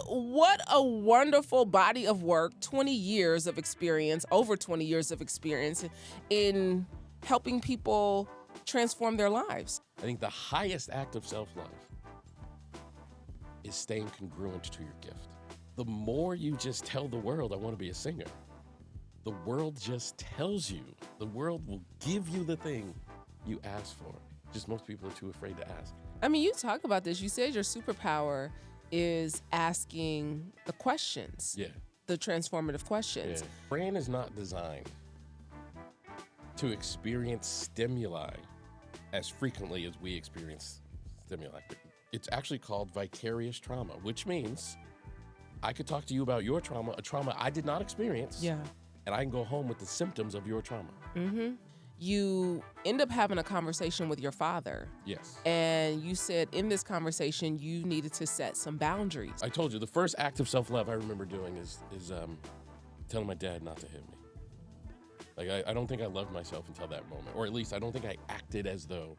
what a wonderful body of work, 20 years of experience, over 20 years of experience in helping people transform their lives. I think the highest act of self-love is staying congruent to your gift. The more you just tell the world, I want to be a singer, the world just tells you. The world will give you the thing you ask for. Just most people are too afraid to ask. I mean, you talk about this. You said your superpower is asking the questions. Yeah. The transformative questions. Yeah. Brain is not designed to experience stimuli as frequently as we experience stimuli. It's actually called vicarious trauma, which means I could talk to you about your trauma, a trauma I did not experience. Yeah. And I can go home with the symptoms of your trauma. Mm-hmm. You end up having a conversation with your father. Yes. And you said in this conversation, you needed to set some boundaries. I told you, the first act of self-love I remember doing is telling my dad not to hit me. Like, I don't think I loved myself until that moment. Or at least I don't think I acted as though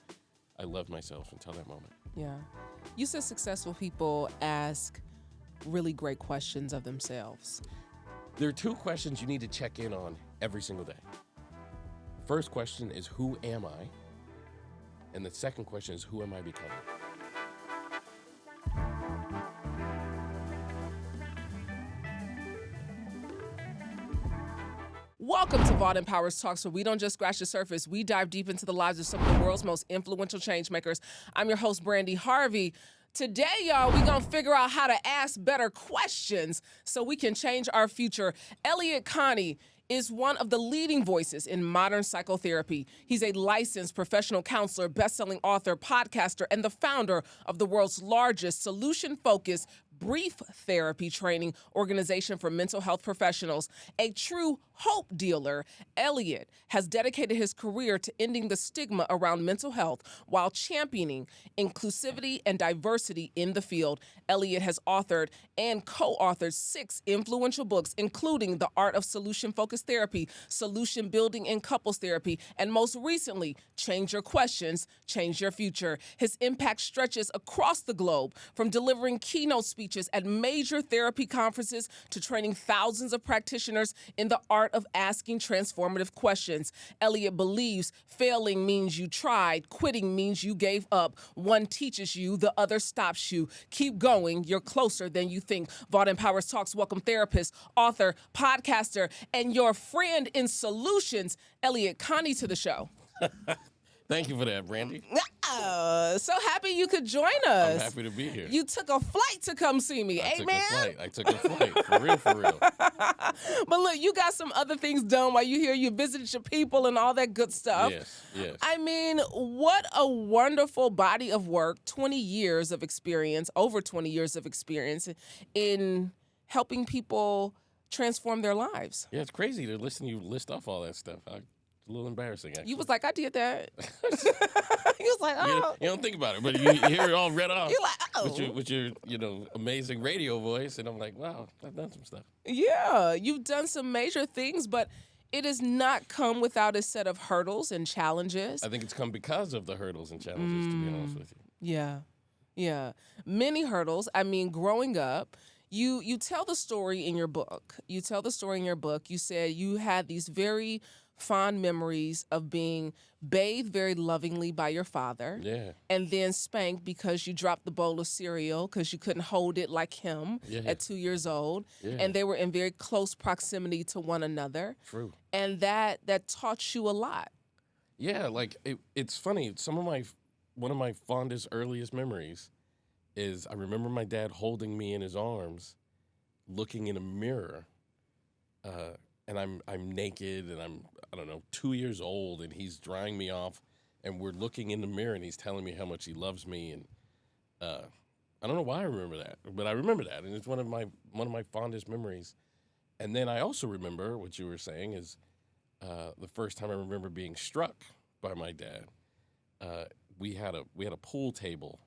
I loved myself until that moment. Yeah. You said successful people ask really great questions of themselves. There are two questions you need to check in on every single day. First question is, who am I? And the second question is, who am I becoming? Welcome to Vaught Empowers Talks, where we don't just scratch the surface. We dive deep into the lives of some of the world's most influential change makers. I'm your host, Brandi Harvey. Today, y'all, we're going to figure out how to ask better questions so we can change our future. Elliott Connie is one of the leading voices in modern psychotherapy. He's a licensed professional counselor, best-selling author, podcaster, and the founder of the world's largest solution-focused brief therapy training organization for mental health professionals. A true hope dealer, Elliott has dedicated his career to ending the stigma around mental health while championing inclusivity and diversity in the field. Elliott has authored and co-authored 6 influential books, including The Art of Solution-Focused Therapy, Solution Building in Couples Therapy, and most recently, Change Your Questions, Change Your Future. His impact stretches across the globe, from delivering keynote speeches at major therapy conferences to training thousands of practitioners in the art of asking transformative questions. Elliott believes failing means you tried, quitting means you gave up. One teaches you, the other stops you. Keep going, you're closer than you think. Vaught Empowers Talks welcome therapist, author, podcaster, and your friend in solutions, Elliott Connie, to the show. Thank you for that, Brandi. So happy you could join us. I'm happy to be here. You took a flight to come see me, I man? took a flight, for real. But look, you got some other things done while you're here. You visited your people and all that good stuff. Yes. I mean, what a wonderful body of work, 20 years of experience, over 20 years of experience in helping people transform their lies. Yeah, it's crazy to listen to you list off all that stuff. It's a little embarrassing, actually. You was like, I did that. He was like, oh. You don't think about it, but you hear it all read off. You're like, oh. With your amazing radio voice, and I'm like, wow, I've done some stuff. Yeah, you've done some major things, but it has not come without a set of hurdles and challenges. I think it's come because of the hurdles and challenges, to be honest with you. Yeah. Many hurdles. I mean, growing up, you tell the story in your book. You said you had these very fond memories of being bathed very lovingly by your father. Yeah. And then spanked because you dropped the bowl of cereal because you couldn't hold it like him at 2 years old. Yeah. And they were in very close proximity to one another. True. And that taught you a lot. Yeah, like it's funny. One of my fondest, earliest memories is I remember my dad holding me in his arms, looking in a mirror, and I'm naked and I'm, 2 years old, and he's drying me off, and we're looking in the mirror, and he's telling me how much he loves me, and I don't know why I remember that, but I remember that, and it's one of my fondest memories. And then I also remember what you were saying is the first time I remember being struck by my dad. We had a pool table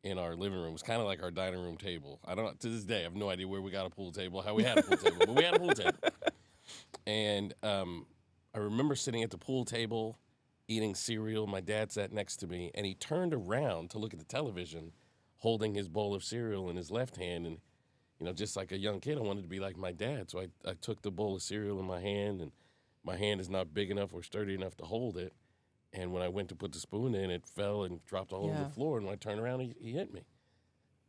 in our living room. It was kind of like our dining room table. To this day, I have no idea where we got a pool table, how we had a pool table, but we had a pool table. And I remember sitting at the pool table, eating cereal. My dad sat next to me, and he turned around to look at the television, holding his bowl of cereal in his left hand. And, just like a young kid, I wanted to be like my dad. So I took the bowl of cereal in my hand, and my hand is not big enough or sturdy enough to hold it. And when I went to put the spoon in, it fell and dropped all over Yeah. the floor. And when I turned around, he hit me.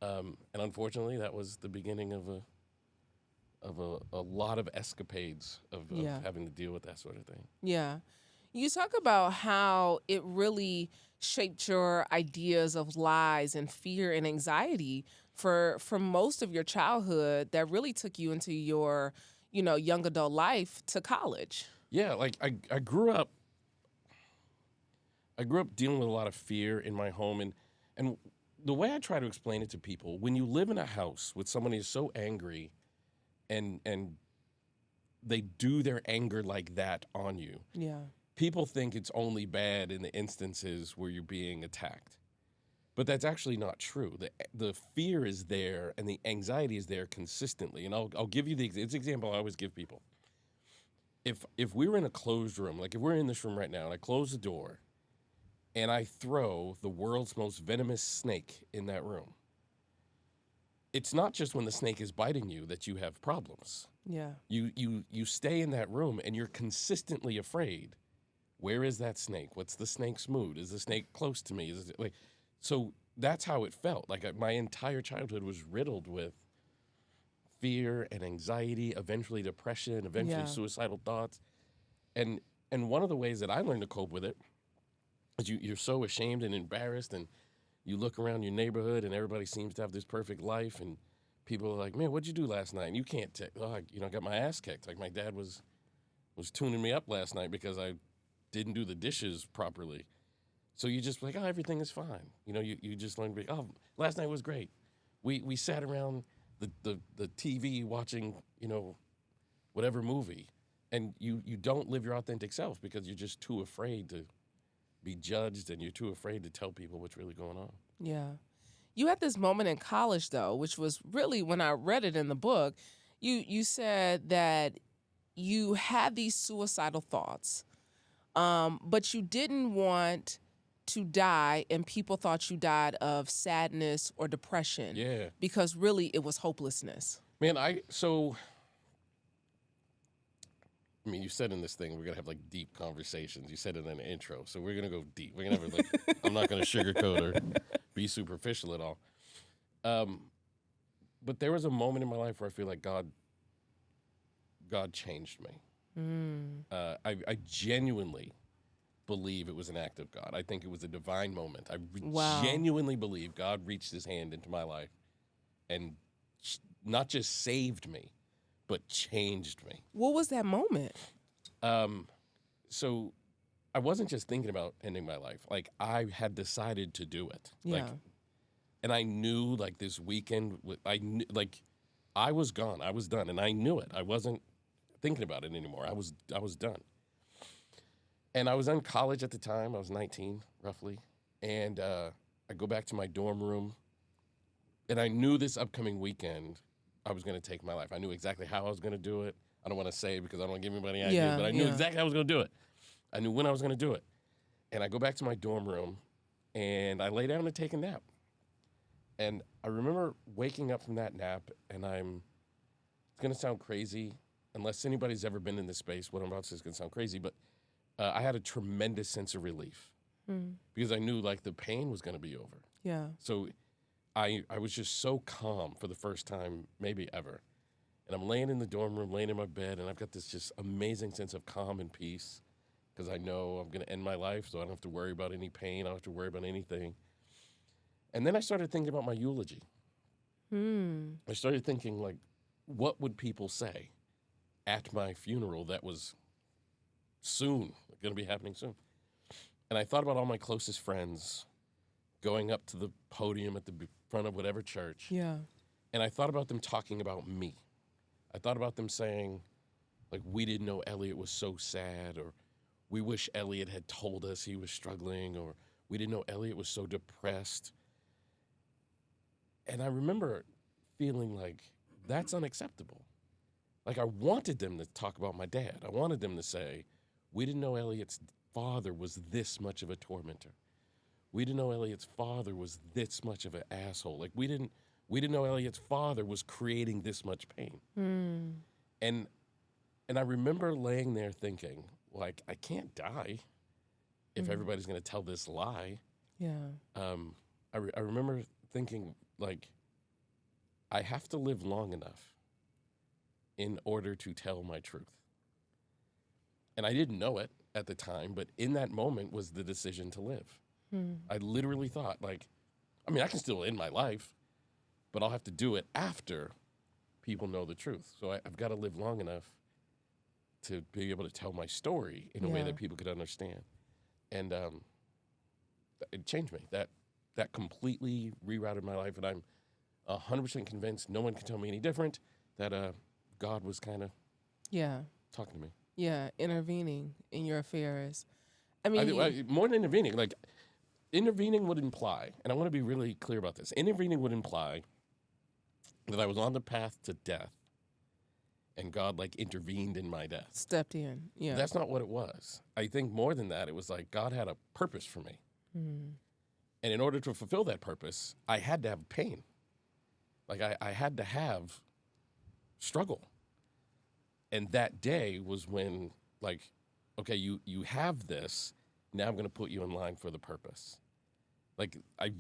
And unfortunately, that was the beginning of a lot of escapades of Yeah. having to deal with that sort of thing. Yeah. You talk about how it really shaped your ideas of lies and fear and anxiety for most of your childhood that really took you into your, young adult life to college. Yeah, like I grew up dealing with a lot of fear in my home, and the way I try to explain it to people, when you live in a house with someone who's so angry and they do their anger like that on you, Yeah. people think it's only bad in the instances where you're being attacked. But that's actually not true. The fear is there and the anxiety is there consistently. And I'll give you it's an example I always give people. If we were in a closed room, like if we're in this room right now and I close the door and I throw the world's most venomous snake in that room, it's not just when the snake is biting you that you have problems. Yeah. You stay in that room and you're consistently afraid. Where is that snake? What's the snake's mood? Is the snake close to me? So that's how it felt. Like my entire childhood was riddled with fear and anxiety, eventually depression, eventually Yeah. suicidal thoughts. And one of the ways that I learned to cope with it is you're so ashamed and embarrassed, and you look around your neighborhood and everybody seems to have this perfect life, and people are like, "Man, what'd you do last night?" And you can't I got my ass kicked. Like my dad was tuning me up last night because I didn't do the dishes properly. So you just like, everything is fine. You just learn to be, last night was great. We sat around the TV watching, whatever movie. And you don't live your authentic self because you're just too afraid to be judged, and you're too afraid to tell people what's really going on. Yeah. You had this moment in college, though, which was really, when I read it in the book, you said that you had these suicidal thoughts, but you didn't want to die, and people thought you died of sadness or depression. Yeah. Because really it was hopelessness. Man, you said in this thing we're gonna have like deep conversations. You said it in the intro, so we're gonna go deep. We're gonna have like I'm not gonna sugarcoat or be superficial at all. But there was a moment in my life where I feel like God changed me. I genuinely believe it was an act of God. I think it was a divine moment. I Wow. genuinely believe God reached his hand into my life and not just saved me, but changed me. What was that moment? So I wasn't just thinking about ending my life. Like I had decided to do it. Yeah. And I knew like this weekend, I was gone. I was done. And I knew it. I wasn't thinking about it anymore. I was done. And I was in college at the time. I was 19, roughly. And I go back to my dorm room. And I knew this upcoming weekend I was going to take my life. I knew exactly how I was going to do it. I don't want to say it because I don't want to give anybody any ideas, Yeah, but I knew yeah. exactly how I was going to do it. I knew when I was going to do it. And I go back to my dorm room, and I lay down to take a nap. And I remember waking up from that nap, and it's going to sound crazy, unless anybody's ever been in this space. What I'm about to say is going to sound crazy, but I had a tremendous sense of relief because I knew like the pain was going to be over. Yeah. So I was just so calm for the first time maybe ever. And I'm laying in the dorm room, laying in my bed, and I've got this just amazing sense of calm and peace because I know I'm going to end my life, so I don't have to worry about any pain. I don't have to worry about anything. And then I started thinking about my eulogy. I started thinking, like, what would people say at my funeral that was soon, going to be happening soon? And I thought about all my closest friends going up to the podium at the front of whatever church. Yeah. And I thought about them talking about me. I thought about them saying, like, we didn't know Elliott was so sad, or we wish Elliott had told us he was struggling, or we didn't know Elliott was so depressed. And I remember feeling like that's unacceptable. Like I wanted them to talk about my dad. I wanted them to say, we didn't know Elliott's father was this much of a tormentor. We didn't know Elliott's father was this much of an asshole. Like we didn't We didn't know Elliott's father was creating this much pain. And I remember laying there thinking, like, I can't die if everybody's going to tell this lie. Yeah. I remember thinking, like, I have to live long enough in order to tell my truth. And I didn't know it at the time, but in that moment was the decision to live. I literally thought, like, I mean, I can still end my life, but I'll have to do it after people know the truth. So I've got to live long enough to be able to tell my story in a way that people could understand. And it changed me. That completely rerouted my life, and I'm 100% convinced, no one can tell me any different, that God was kind of talking to me. Yeah, intervening in your affairs. I mean, More than intervening, like, intervening would imply, and I want to be really clear about this, intervening would imply that I was on the path to death and God, like, intervened in my death. Stepped in, yeah. That's not what it was. I think more than that, it was like God had a purpose for me. And in order to fulfill that purpose, I had to have pain. Like, I had to have struggle. And that day was when, like, okay, you have this, now I'm going to put you in line for the purpose. Like,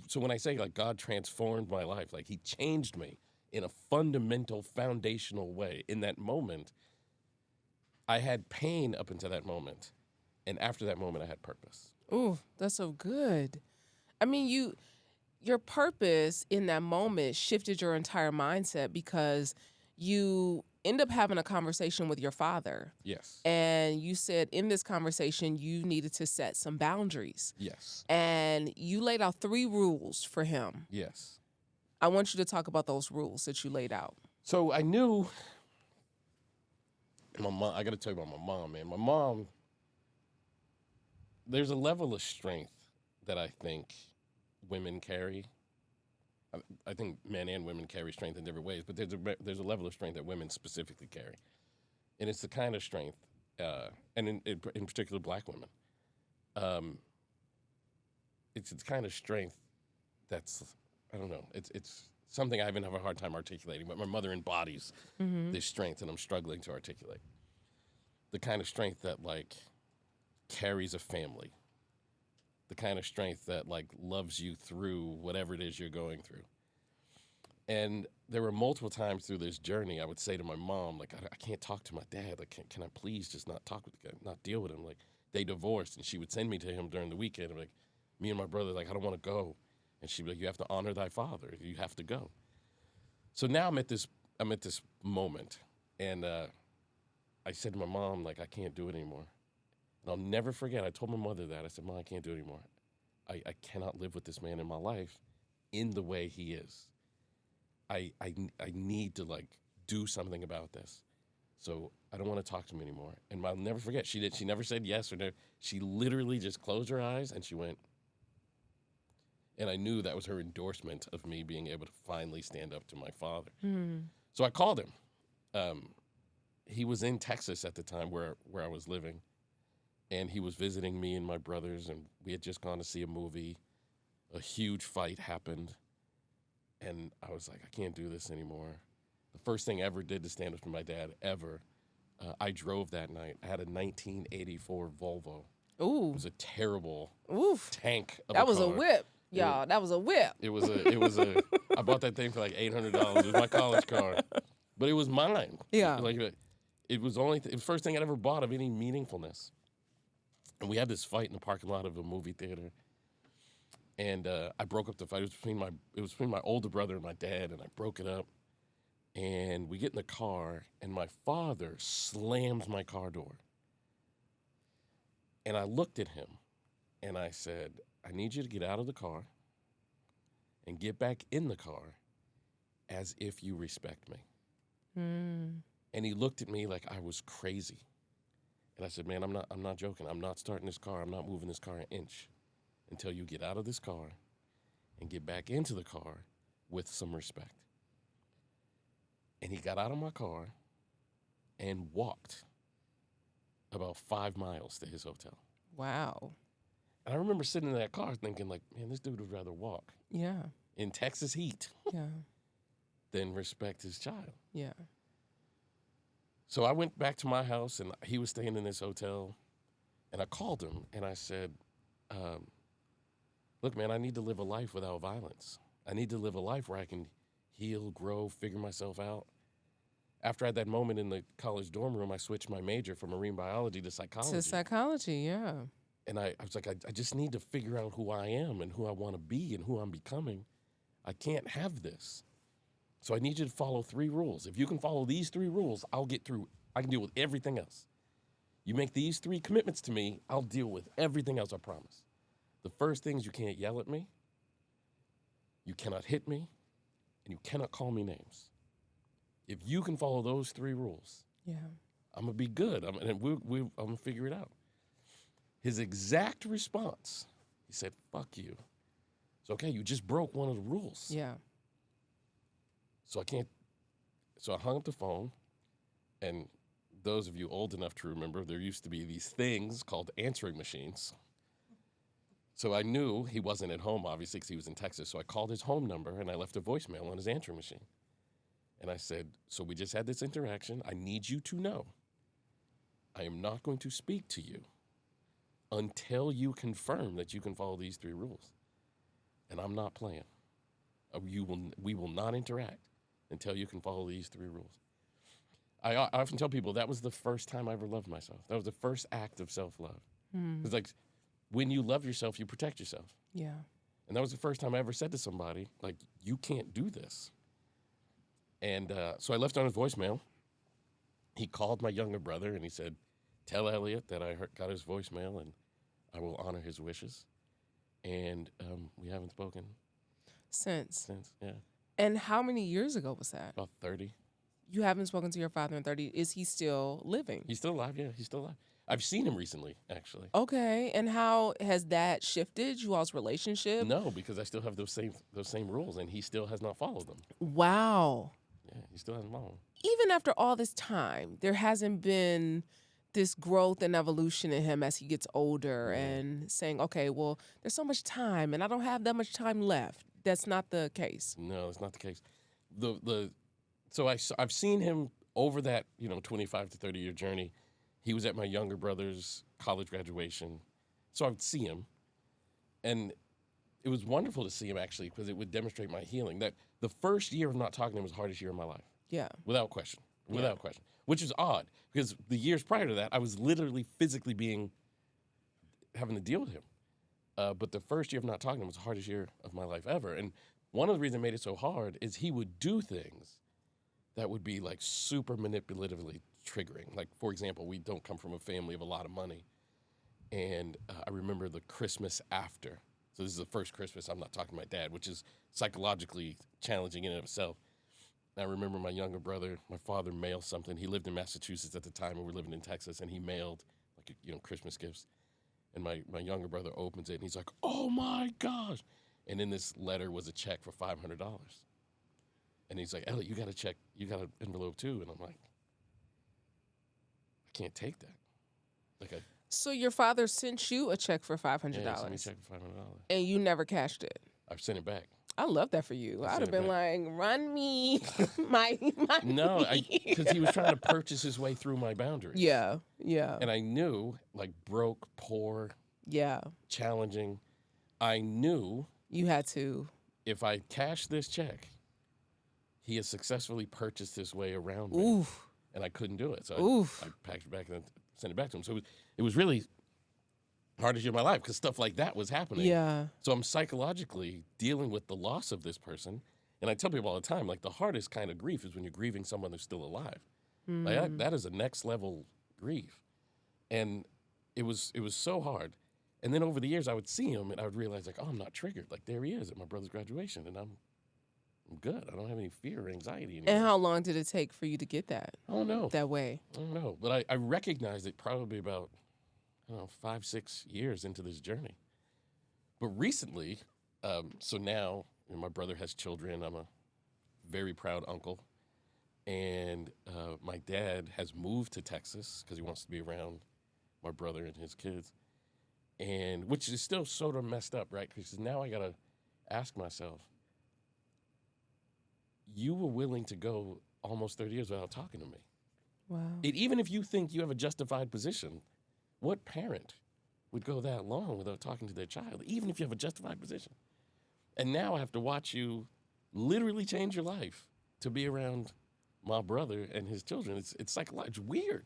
so when I say, like, God transformed my life, like, he changed me in a fundamental, foundational way. In that moment, I had pain up until that moment. And after that moment, I had purpose. Ooh, that's so good. I mean, your purpose in that moment shifted your entire mindset because you end up having a conversation with your father. Yes. And you said in this conversation, you needed to set some boundaries. Yes. And you laid out 3 rules for him. Yes. I want you to talk about those rules that you laid out. So I knew my mom. I got to tell you about my mom, man. My mom, there's a level of strength that I think women carry. I think men and women carry strength in different ways, but there's a level of strength that women specifically carry. And it's the kind of strength, and in particular black women, it's the kind of strength that's, I don't know, it's something I even have a hard time articulating, but my mother embodies this strength, and I'm struggling to articulate. The kind of strength that, like, carries a family. The kind of strength that, like, loves you through whatever it is you're going through. And there were multiple times through this journey I would say to my mom, like, I can't talk to my dad. Like, can I please just not talk with the guy, not deal with him? Like, they divorced, and she would send me to him during the weekend. I'm like, me and my brother, like, I don't want to go. And she'd be like, you have to honor thy father. You have to go. So now I'm at this moment, and I said to my mom, like, I can't do it anymore. And I'll never forget, I told my mother that. I said, Mom, I can't do it anymore. I cannot live with this man in my life in the way he is. I need to, like, do something about this. So I don't want to talk to him anymore. And I'll never forget, she never said yes or no. She literally just closed her eyes and she went. And I knew that was her endorsement of me being able to finally stand up to my father. So I called him. He was in Texas at the time where I was living. And he was visiting me and my brothers, and we had just gone to see a movie. A huge fight happened, and I was like, I can't do this anymore. The first thing I ever did to stand up to my dad, ever, I drove that night. I had a 1984 Volvo. Ooh. It was a terrible tank of That a was car. a whip, y'all. That was a whip. It was a I bought that thing for like $800. It was my college car, but it was mine. Yeah. Like, it was the first thing I'd ever bought of any meaningfulness. And we had this fight in the parking lot of a movie theater, and I broke up the fight. It was between my older brother and my dad, and I broke it up. And we get in the car, and my father slams my car door. And I looked at him, and I said, I need you to get out of the car and get back in the car as if you respect me. And he looked at me like I was crazy. And I said, man, I'm not joking. I'm not starting this car. I'm not moving this car an inch until you get out of this car and get back into the car with some respect. And he got out of my car and walked about 5 miles to his hotel. Wow. And I remember sitting in that car thinking, like, man, this dude would rather walk Yeah. in Texas heat. Yeah. then respect his child. Yeah. So I went back to my house, and he was staying in this hotel, and I called him, and I said, look, man, I need to live a life without violence. I need to live a life where I can heal, grow, figure myself out. After I had that moment in the college dorm room, I switched my major from marine biology to psychology. To psychology, yeah. And I was like, I just need to figure out who I am and who I want to be and who I'm becoming. I can't have this. So I need you to follow 3 rules. If you can follow these 3 rules, I'll get through. I can deal with everything else. You make these 3 commitments to me, I'll deal with everything else, I promise. The first thing is you can't yell at me, you cannot hit me, and you cannot call me names. If you can follow those 3 rules, Yeah. I'm going to be good. I'm going to figure it out. His exact response, he said, fuck you. It's okay, you just broke one of the rules. Yeah. So I hung up the phone, and those of you old enough to remember, there used to be these things called answering machines. So I knew he wasn't at home, obviously, because he was in Texas. So I called his home number, and I left a voicemail on his answering machine. And I said, so we just had this interaction. I need you to know I am not going to speak to you until you confirm that you can follow these 3 rules. And I'm not playing. We will not interact until you can follow these 3 rules. I often tell people that was the first time I ever loved myself. That was the first act of self-love. It's like when you love yourself, you protect yourself. Yeah. And that was the first time I ever said to somebody, like, you can't do this. And so I left on his voicemail. He called my younger brother, and he said, tell Elliott that I got his voicemail, and I will honor his wishes. And we haven't spoken Since. yeah. And how many years ago was that? About 30. You haven't spoken to your father in 30. Is he still living? He's still alive, yeah, he's still alive. I've seen him recently, actually. Okay. And how has that shifted you all's relationship? No, because I still have those same rules, and he still has not followed them. Wow. Yeah, he still hasn't followed them. Even after all this time, there hasn't been this growth and evolution in him as he gets older and saying, okay, well, there's so much time, and I don't have that much time left. That's not the case. No, that's not the case. So I've seen him over that 25 to 30 year journey. He was at my younger brother's college graduation, so I'd see him, and it was wonderful to see him actually because it would demonstrate my healing. That the first year of not talking to him was the hardest year of my life. Yeah. Without question, which is odd because the years prior to that I was literally physically having to deal with him. But the first year of not talking to him was the hardest year of my life ever. And one of the reasons it made it so hard is he would do things that would be like super manipulatively triggering. Like, for example, we don't come from a family of a lot of money. And I remember the Christmas after. So this is the first Christmas I'm not talking to my dad, which is psychologically challenging in and of itself. And I remember my younger brother, my father mailed something. He lived in Massachusetts at the time, and we were living in Texas, and he mailed like Christmas gifts. And my younger brother opens it, and he's like, oh, my gosh. And in this letter was a check for $500. And he's like, Elliott, you got a check. You got an envelope, too. And I'm like, I can't take that. So your father sent you a check for $500. Yeah, he sent me a check for $500. And you never cashed it. I've sent it back. I love that for you. I'd have sent it been like, run me my No, because he was trying to purchase his way through my boundaries. Yeah, yeah. And I knew, like, broke, poor, yeah. challenging. I knew You had to. if I cashed this check, he has successfully purchased his way around me. Oof. And I couldn't do it. So Oof. I packed it back and sent it back to him. So it was really hardest year of my life because stuff like that was happening. Yeah. So I'm psychologically dealing with the loss of this person. And I tell people all the time, like, the hardest kind of grief is when you're grieving someone who's still alive. Like, that is a next level grief. And it was so hard. And then over the years, I would see him and I would realize, like, oh, I'm not triggered. Like, there he is at my brother's graduation, and I'm good. I don't have any fear or anxiety anymore. And how long did it take for you to get that? I don't know. That way? I don't know. But I recognized it probably about, 5-6 years into this journey. But recently, so now my brother has children. I'm a very proud uncle. And my dad has moved to Texas because he wants to be around my brother and his kids. And which is still sort of messed up, right? Because now I got to ask myself, you were willing to go almost 30 years without talking to me. Wow. Even if you think you have a justified position, what parent would go that long without talking to their child, even if you have a justified position? And now I have to watch you literally change your life to be around my brother and his children. It's psychological. It's weird.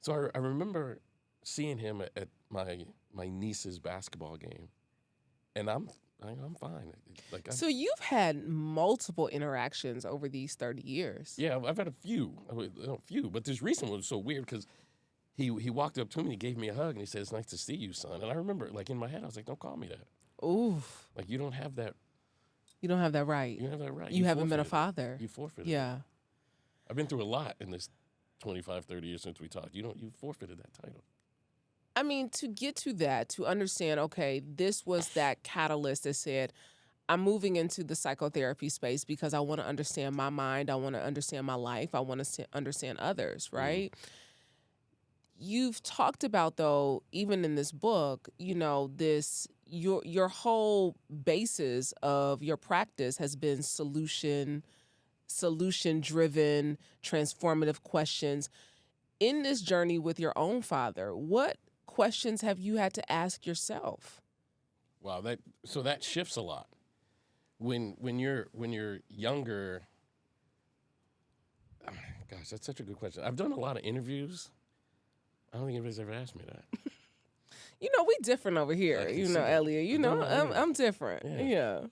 So I remember seeing him at my niece's basketball game, and I'm fine. So you've had multiple interactions over these 30 years. Yeah, I've had a few, but this recent one was so weird because he walked up to me and he gave me a hug and he said, "It's nice to see you, son." And I remember, like, in my head, I was like, "Don't call me that." Oof. Like, you don't have that. You don't have that right. You don't have that right. You haven't been a forfeited it. father. You forfeited. Yeah. It. I've been through a lot in this 25, 30 years since we talked. You forfeited that title. I mean, to get to that, to understand, okay, this was that catalyst that said, I'm moving into the psychotherapy space because I want to understand my mind. I want to understand my life. I want to understand others, right? You've talked about, though, even in this book, this your whole basis of your practice has been solution-driven, transformative questions. In this journey with your own father, what questions have you had to ask yourself? Wow, that shifts a lot. When you're younger, gosh, that's such a good question. I've done a lot of interviews. I don't think anybody's ever asked me that. We different over here. Elliott. I'm different. Yeah.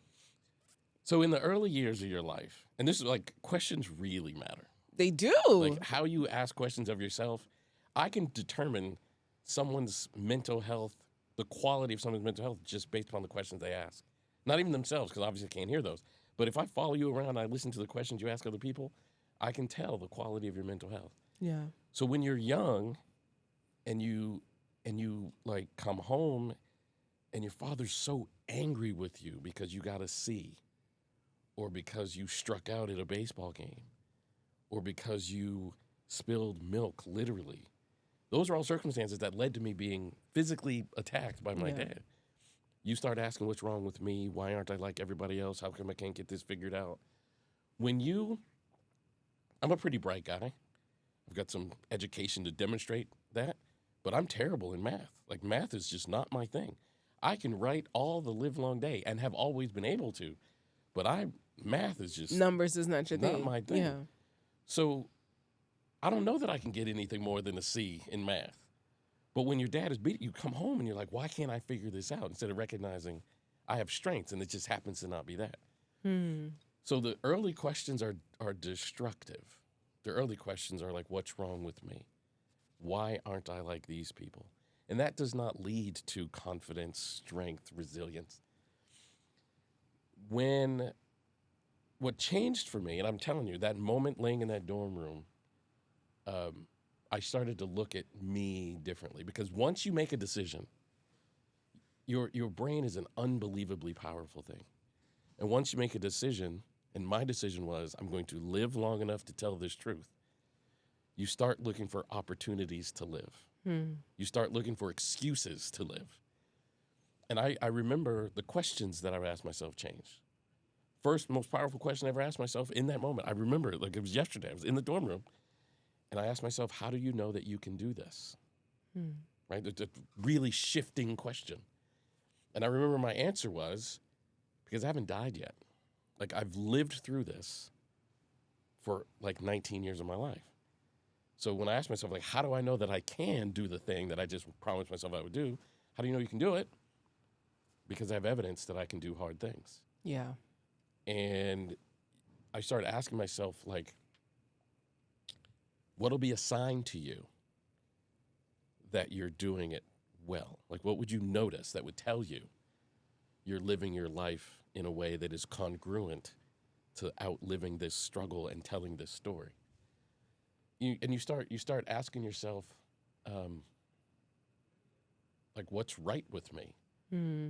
So in the early years of your life, and this is like questions really matter. They do. Like how you ask questions of yourself, I can determine someone's mental health, the quality of someone's mental health, just based upon the questions they ask. Not even themselves, because obviously I can't hear those. But if I follow you around and I listen to the questions you ask other people, I can tell the quality of your mental health. Yeah. So when you're young and you like come home and your father's so angry with you because you got a C, or because you struck out at a baseball game, or because you spilled milk, literally. Those are all circumstances that led to me being physically attacked by my dad. You start asking, what's wrong with me? Why aren't I like everybody else? How come I can't get this figured out? I'm a pretty bright guy. I've got some education to demonstrate that, but I'm terrible in math. Like, math is just not my thing. I can write all the livelong day and have always been able to, but math is just numbers is not your thing. Not my thing. Yeah. So I don't know that I can get anything more than a C in math. But when your dad is beating you, come home and you're like, why can't I figure this out? Instead of recognizing I have strengths and it just happens to not be that. So the early questions are destructive. The early questions are like, what's wrong with me? Why aren't I like these people? And that does not lead to confidence, strength, resilience. What changed for me, and I'm telling you, that moment laying in that dorm room, I started to look at me differently, because once you make a decision, your brain is an unbelievably powerful thing. And once you make a decision, and my decision was, I'm going to live long enough to tell this truth, you start looking for opportunities to live. You start looking for excuses to live. And I remember the questions that I would ask myself changed. First, most powerful question I ever asked myself in that moment, I remember it like it was yesterday. I was in the dorm room. And I asked myself, how do you know that you can do this? Right? The really shifting question. And I remember my answer was, because I haven't died yet. Like, I've lived through this for like 19 years of my life. So when I asked myself, like, how do I know that I can do the thing that I just promised myself I would do? How do you know you can do it? Because I have evidence that I can do hard things. Yeah. And I started asking myself, like, what'll be a sign to you that you're doing it well? Like, what would you notice that would tell you you're living your life in a way that is congruent to outliving this struggle and telling this story? You start asking yourself, like, what's right with me?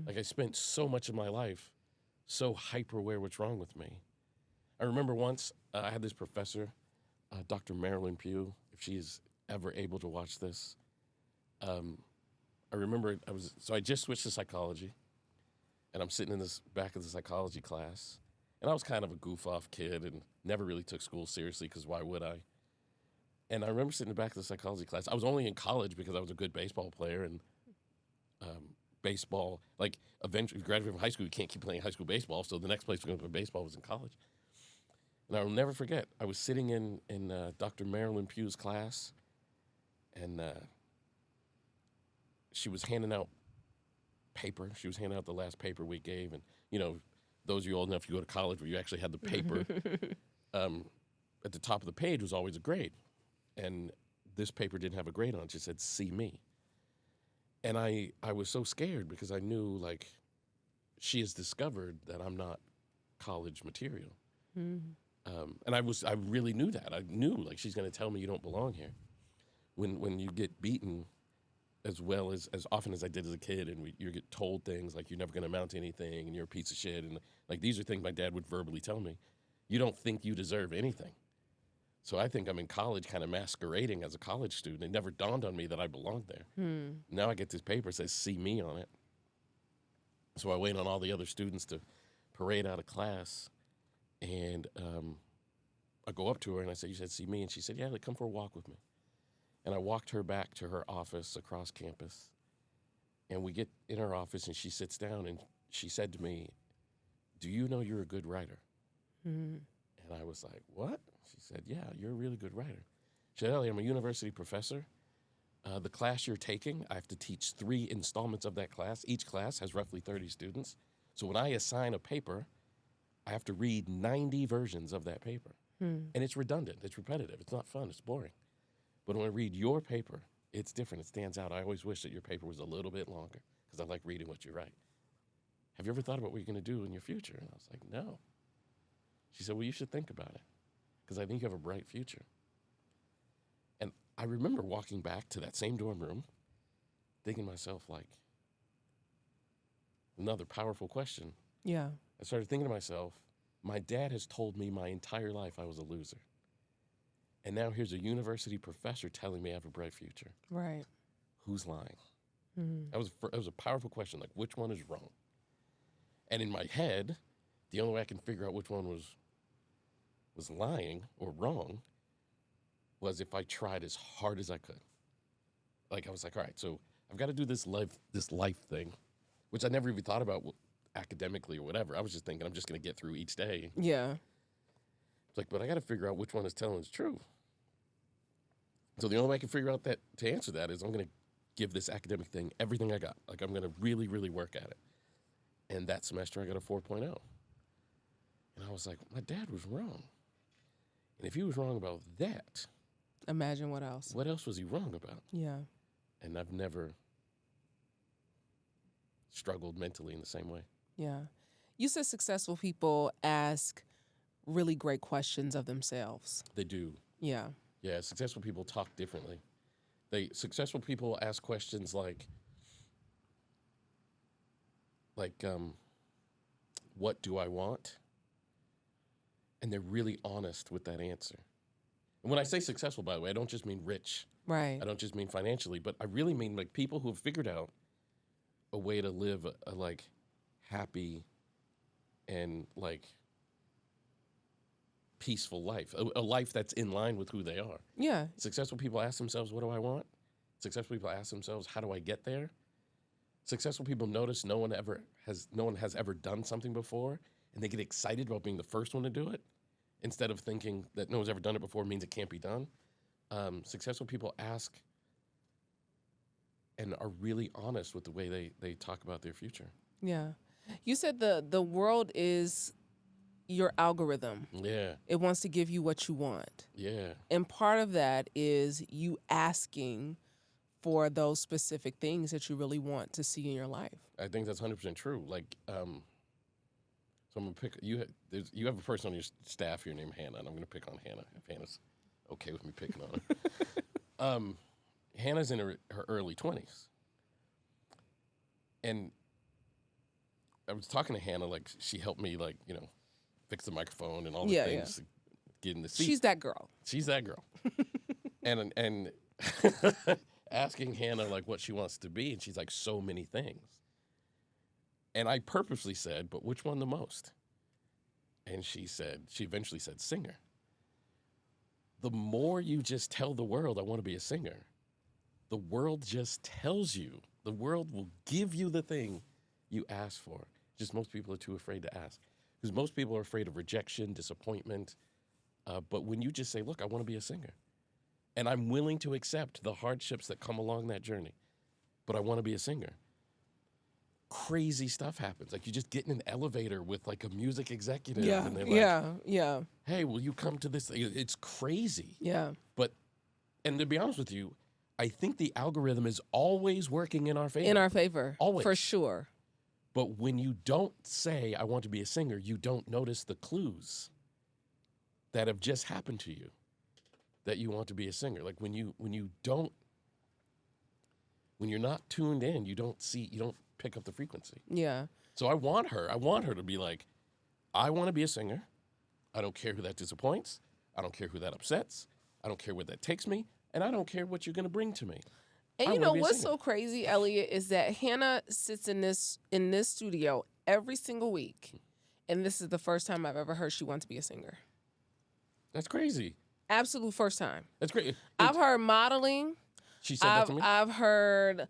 Like, I spent so much of my life so hyper aware what's wrong with me. I remember once I had this professor, Dr. Marilyn Pugh, if she's ever able to watch this. I remember I just switched to psychology, and I'm sitting in this back of the psychology class, And I was kind of a goof-off kid and never really took school seriously because why would I? And I remember sitting in the back of the psychology class. I was only in college because I was a good baseball player, and baseball, like eventually graduating from high school, you can't keep playing high school baseball, so the next place we're going to play baseball was in college. And I'll never forget, I was sitting in Dr. Marilyn Pugh's class, and she was handing out paper. She was handing out the last paper we gave, and, you know, those of you old enough to go to college where you actually had the paper, at the top of the page was always a grade. And this paper didn't have a grade on it. It just said, "See me." And I was so scared because I knew, like, she has discovered that I'm not college material. And I really knew that. I knew, like, she's going to tell me you don't belong here. When you get beaten as well as often as I did as a kid, and you get told things like you're never going to amount to anything and you're a piece of shit. And, like, these are things my dad would verbally tell me. You don't think you deserve anything. So I think I'm in college kind of masquerading as a college student. It never dawned on me that I belonged there. Now I get this paper that says, "See me" on it. So I wait on all the other students to parade out of class. And I go up to her and I say, "You said see me?" And she said, "Yeah, like, come for a walk with me." And I walked her back to her office across campus. And we get in her office and she sits down and she said to me, "Do you know you're a good writer?" And I was like, "What?" She said, "Yeah, you're a really good writer." She said, "Elliott, I'm a university professor. The class you're taking, I have to teach 3 installments of that class. Each class has roughly 30 students. So when I assign a paper, I have to read 90 versions of that paper. And it's redundant. It's repetitive. It's not fun. It's boring. But when I read your paper, it's different. It stands out. I always wish that your paper was a little bit longer because I like reading what you write. Have you ever thought about what you're going to do in your future?" And I was like, "No." She said, "Well, you should think about it because I think you have a bright future." And I remember walking back to that same dorm room thinking to myself, like, another powerful question. Yeah. I started thinking to myself, my dad has told me my entire life I was a loser. And now here's a university professor telling me I have a bright future. Right. Who's lying? That was a powerful question, like, which one is wrong? And in my head, the only way I can figure out which one was lying or wrong was if I tried as hard as I could. Like, I was like, all right, so I've got to do this life thing, which I never even thought about academically or whatever. I was just thinking I'm just going to get through each day. Yeah. It's like, but I got to figure out which one is telling the truth. So the only way I can figure out that to answer that is I'm going to give this academic thing everything I got. Like, I'm going to really, really work at it. And that semester I got a 4.0. And I was like, my dad was wrong. And if he was wrong about that, Imagine what else. what else was he wrong about? Yeah. And I've never struggled mentally in the same way. Yeah. You said successful people ask really great questions of themselves. They do. Yeah. Yeah, successful people talk differently. Successful people ask questions like, what do I want? And they're really honest with that answer. And when I say successful, by the way, I don't just mean rich. Right. I don't just mean financially, but I really mean like people who have figured out a way to live a like happy and like peaceful life, a life that's in line with who they are. Yeah. Successful people ask themselves, what do I want? Successful people ask themselves, how do I get there? Successful people notice no one has ever done something before, and they get excited about being the first one to do it, instead of thinking that no one's ever done it before means it can't be done. Successful people ask and are really honest with the way they talk about their future. Yeah. You said the world is your algorithm. Yeah. It wants to give you what you want. Yeah. And part of that is you asking for those specific things that you really want to see in your life. I think that's 100% true. Like, so I'm gonna pick you. You have a person on your staff here named Hannah, and I'm gonna pick on Hannah if Hannah's okay with me picking on her. Hannah's in her early 20s, and I was talking to Hannah, like she helped me, like, you know, fix the microphone and all the things to get in the seat. She's that girl. She's that girl. and asking Hannah like what she wants to be, and she's like, so many things. And I purposely said, but which one the most? And she eventually said singer. The more you just tell the world, I want to be a singer, the world just tells you. The world will give you the thing you ask for. Just most people are too afraid to ask. Because most people are afraid of rejection, disappointment. But when you just say, look, I want to be a singer. And I'm willing to accept the hardships that come along that journey. But I want to be a singer. Crazy stuff happens. Like you just get in an elevator with like a music executive. Yeah, And they're like, yeah. hey, will you come to this? It's crazy. Yeah. And to be honest with you, I think the algorithm is always working in our favor. In our favor. Always. For sure. But when you don't say, I want to be a singer, you don't notice the clues that have just happened to you that you want to be a singer. Like when you're not tuned in, you don't pick up the frequency. Yeah. So I want her to be like, I want to be a singer. I don't care who that disappoints. I don't care who that upsets. I don't care where that takes me. And I don't care what you're going to bring to me. And you know what's so crazy, Elliott, is that Hannah sits in this studio every single week. And this is the first time I've ever heard she wants to be a singer. That's crazy. Absolute first time. That's great. I've heard modeling. She said that to me. I've heard,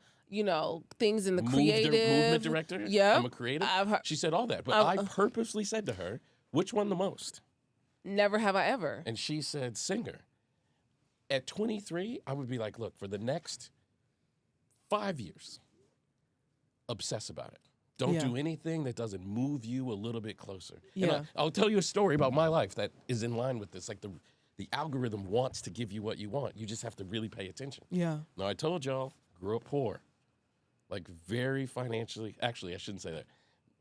things in the creative. Movement director. Yeah. I'm a creative. She said all that. But I purposely said to her, which one the most? Never have I ever. And she said singer. At 23, I would be like, look, for the next 5 years, obsess about it. Don't do anything that doesn't move you a little bit closer. Yeah. And I'll tell you a story about my life that is in line with this. Like the algorithm wants to give you what you want. You just have to really pay attention. Yeah. Now, I told y'all, grew up poor. Like very financially. Actually, I shouldn't say that.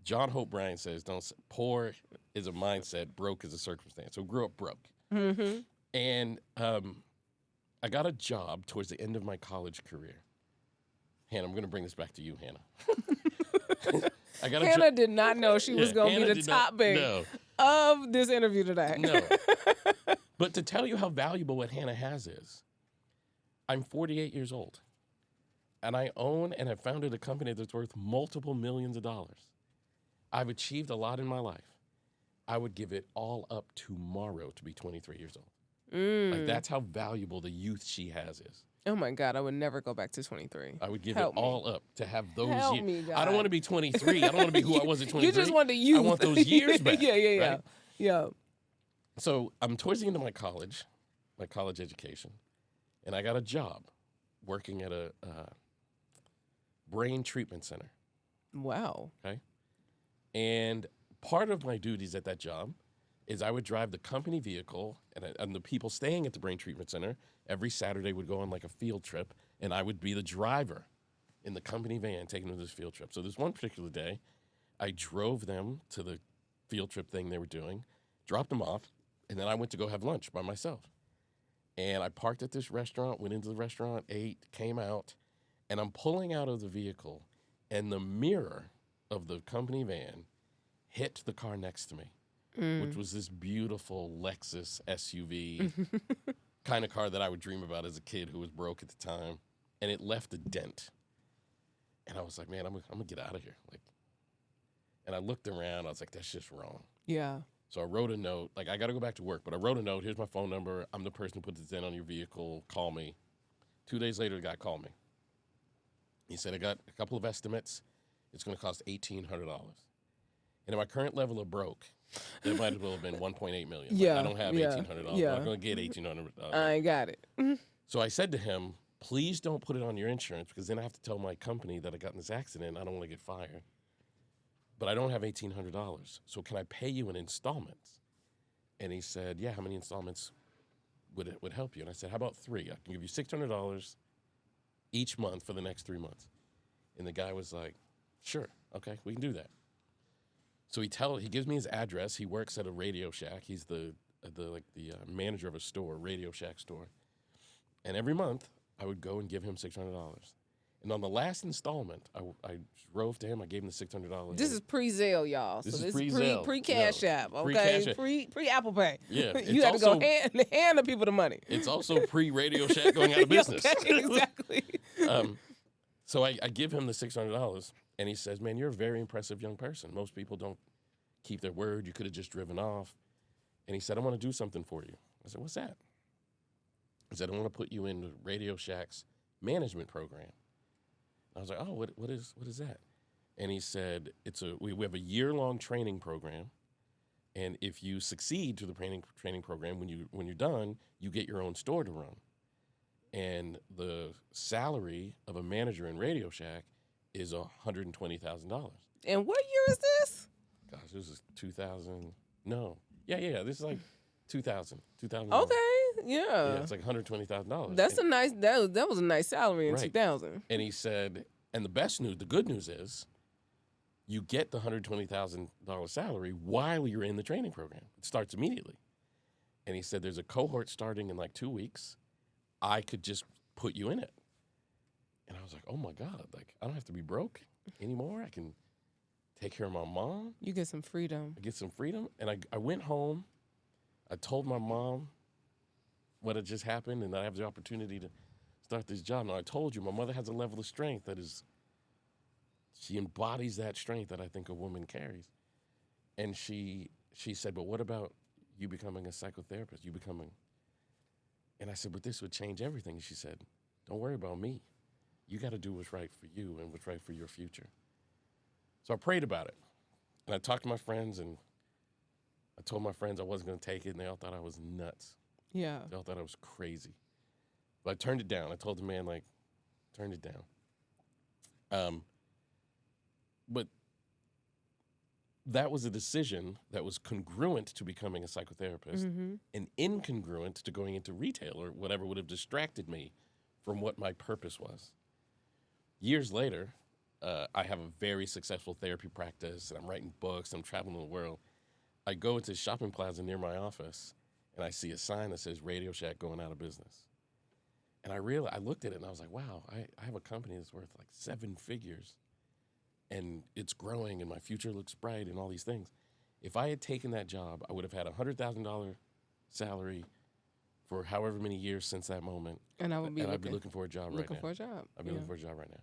John Hope Bryan says, poor is a mindset, broke is a circumstance. So grew up broke. Mm-hmm. And I got a job towards the end of my college career. Hannah, I'm going to bring this back to you, Hannah. Hannah did not know she was going to be the topic of this interview today. No. But to tell you how valuable what Hannah has is, I'm 48 years old, and I own and have founded a company that's worth multiple millions of dollars. I've achieved a lot in my life. I would give it all up tomorrow to be 23 years old. Like that's how valuable the youth she has is. Oh my God, I would never go back to 23. I would give it all up to have those years. Me, God. I don't want to be 23. I don't want to be who I was at 23. You just want the youth. I want those years back. Yeah. Right? Yeah. So I'm towards the end of my college education, and I got a job working at a brain treatment center. Wow. Okay. And part of my duties at that job is I would drive the company vehicle, and the people staying at the brain treatment center every Saturday would go on like a field trip, and I would be the driver in the company van taking them to this field trip. So this one particular day, I drove them to the field trip thing they were doing, dropped them off, and then I went to go have lunch by myself. And I parked at this restaurant, went into the restaurant, ate, came out, and I'm pulling out of the vehicle, and the mirror of the company van hit the car next to me, which was this beautiful Lexus SUV kind of car that I would dream about as a kid who was broke at the time. And it left a dent. And I was like, man, I'm gonna get out of here. And I looked around. I was like, that's just wrong. Yeah. So I wrote a note. Like, I got to go back to work, but I wrote a note. Here's my phone number. I'm the person who put this dent on your vehicle. Call me. 2 days later, the guy called me. He said, I got a couple of estimates. It's going to cost $1,800. And at my current level of broke, it might as well have been $1.8 million. Yeah. I don't have $1,800. Yeah. I'm not going to get $1,800. I ain't got it. So I said to him, please don't put it on your insurance because then I have to tell my company that I got in this accident. I don't want to get fired. But I don't have $1,800. So can I pay you in installments? And he said, yeah, how many installments would help you? And I said, how about 3? I can give you $600 each month for the next 3 months. And the guy was like, sure, okay, we can do that. So he gives me his address. He works at a Radio Shack. He's the manager of a store, Radio Shack store. And every month, I would go and give him $600. And on the last installment, I drove to him. I gave him the $600. This is pre-Zelle, y'all. This so is this pre-Zelle. is pre-Cash App, okay? Pre-Cash App. Pre-Apple Pay. Yeah. You had to go hand the people the money. It's also pre-Radio Shack going out of business. Okay, exactly. So I give him the $600, and he says, man, you're a very impressive young person. Most people don't keep their word. You could have just driven off. And he said, I want to do something for you. I said, what's that? He said, I want to put you in Radio Shack's management program. I was like, oh, what is that? And he said, we have a year-long training program. And if you succeed through the training program, when you're done, you get your own store to run. And the salary of a manager in Radio Shack is $120,000. And what year is this? Gosh, this is 2000. No. Yeah. This is like 2000. Okay, yeah. Yeah, it's like $120,000. That's a nice, that was a nice salary in 2000. And he said, and the good news is, you get the $120,000 salary while you're in the training program. It starts immediately. And he said, there's a cohort starting in like 2 weeks. I could just put you in it. And I was like, oh my God, like I don't have to be broke anymore. I can take care of my mom. You get some freedom. I get some freedom. And I went home. I told my mom what had just happened and I have the opportunity to start this job. Now I told you, my mother has a level of strength that is, she embodies that strength that I think a woman carries. And she said, but what about you becoming a psychotherapist? And I said, but this would change everything. She said, don't worry about me. You got to do what's right for you and what's right for your future. So I prayed about it. And I talked to my friends, and I told my friends I wasn't going to take it, and they all thought I was nuts. Yeah. They all thought I was crazy. But I turned it down. I told the man, like, turn it down. But that was a decision that was congruent to becoming a psychotherapist and incongruent to going into retail or whatever would have distracted me from what my purpose was. Years later, I have a very successful therapy practice, and I'm writing books, I'm traveling the world. I go into a shopping plaza near my office, and I see a sign that says Radio Shack going out of business. And I looked at it, and I was like, wow, I have a company that's worth like 7 figures. And it's growing, and my future looks bright, and all these things. If I had taken that job, I would have had a $100,000 salary for however many years since that moment. And I'd be looking for a job right now. Looking for a job. I'd be looking for a job right now.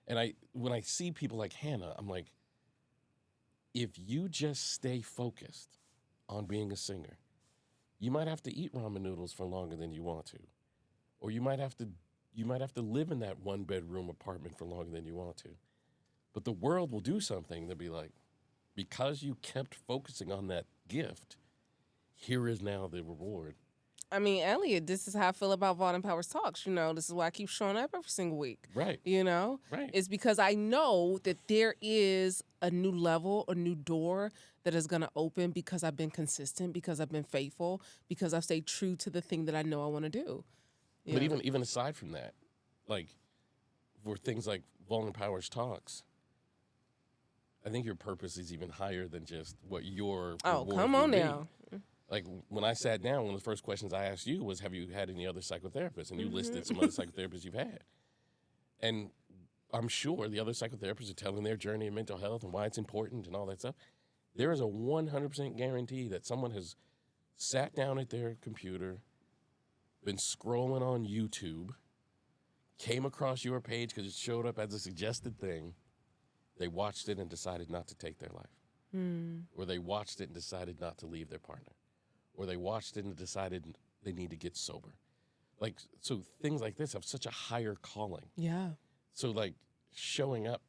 And when I see people like Hannah, I'm like, if you just stay focused on being a singer, you might have to eat ramen noodles for longer than you want to, or you might have to live in that 1-bedroom apartment for longer than you want to. But the world will do something to be like, because you kept focusing on that gift, here is now the reward. I mean, Elliott, this is how I feel about Vault and Powers Talks. You know, this is why I keep showing up every single week. Right. You know? Right. It's because I know that there is a new level, a new door that is going to open because I've been consistent, because I've been faithful, because I've stayed true to the thing that I know I want to do. But even aside from that, like, for things like Vault and Powers Talks, I think your purpose is even higher than just what your reward come on would be. now. Like, when I sat down, one of the first questions I asked you was, have you had any other psychotherapists? And you listed some other psychotherapists you've had. And I'm sure the other psychotherapists are telling their journey in mental health and why it's important and all that stuff. There is a 100% guarantee that someone has sat down at their computer, been scrolling on YouTube, came across your page because it showed up as a suggested thing. They watched it and decided not to take their life. Or they watched it and decided not to leave their partner. Or they watched it and decided they need to get sober. Like, so things like this have such a higher calling. Yeah. So, like, showing up,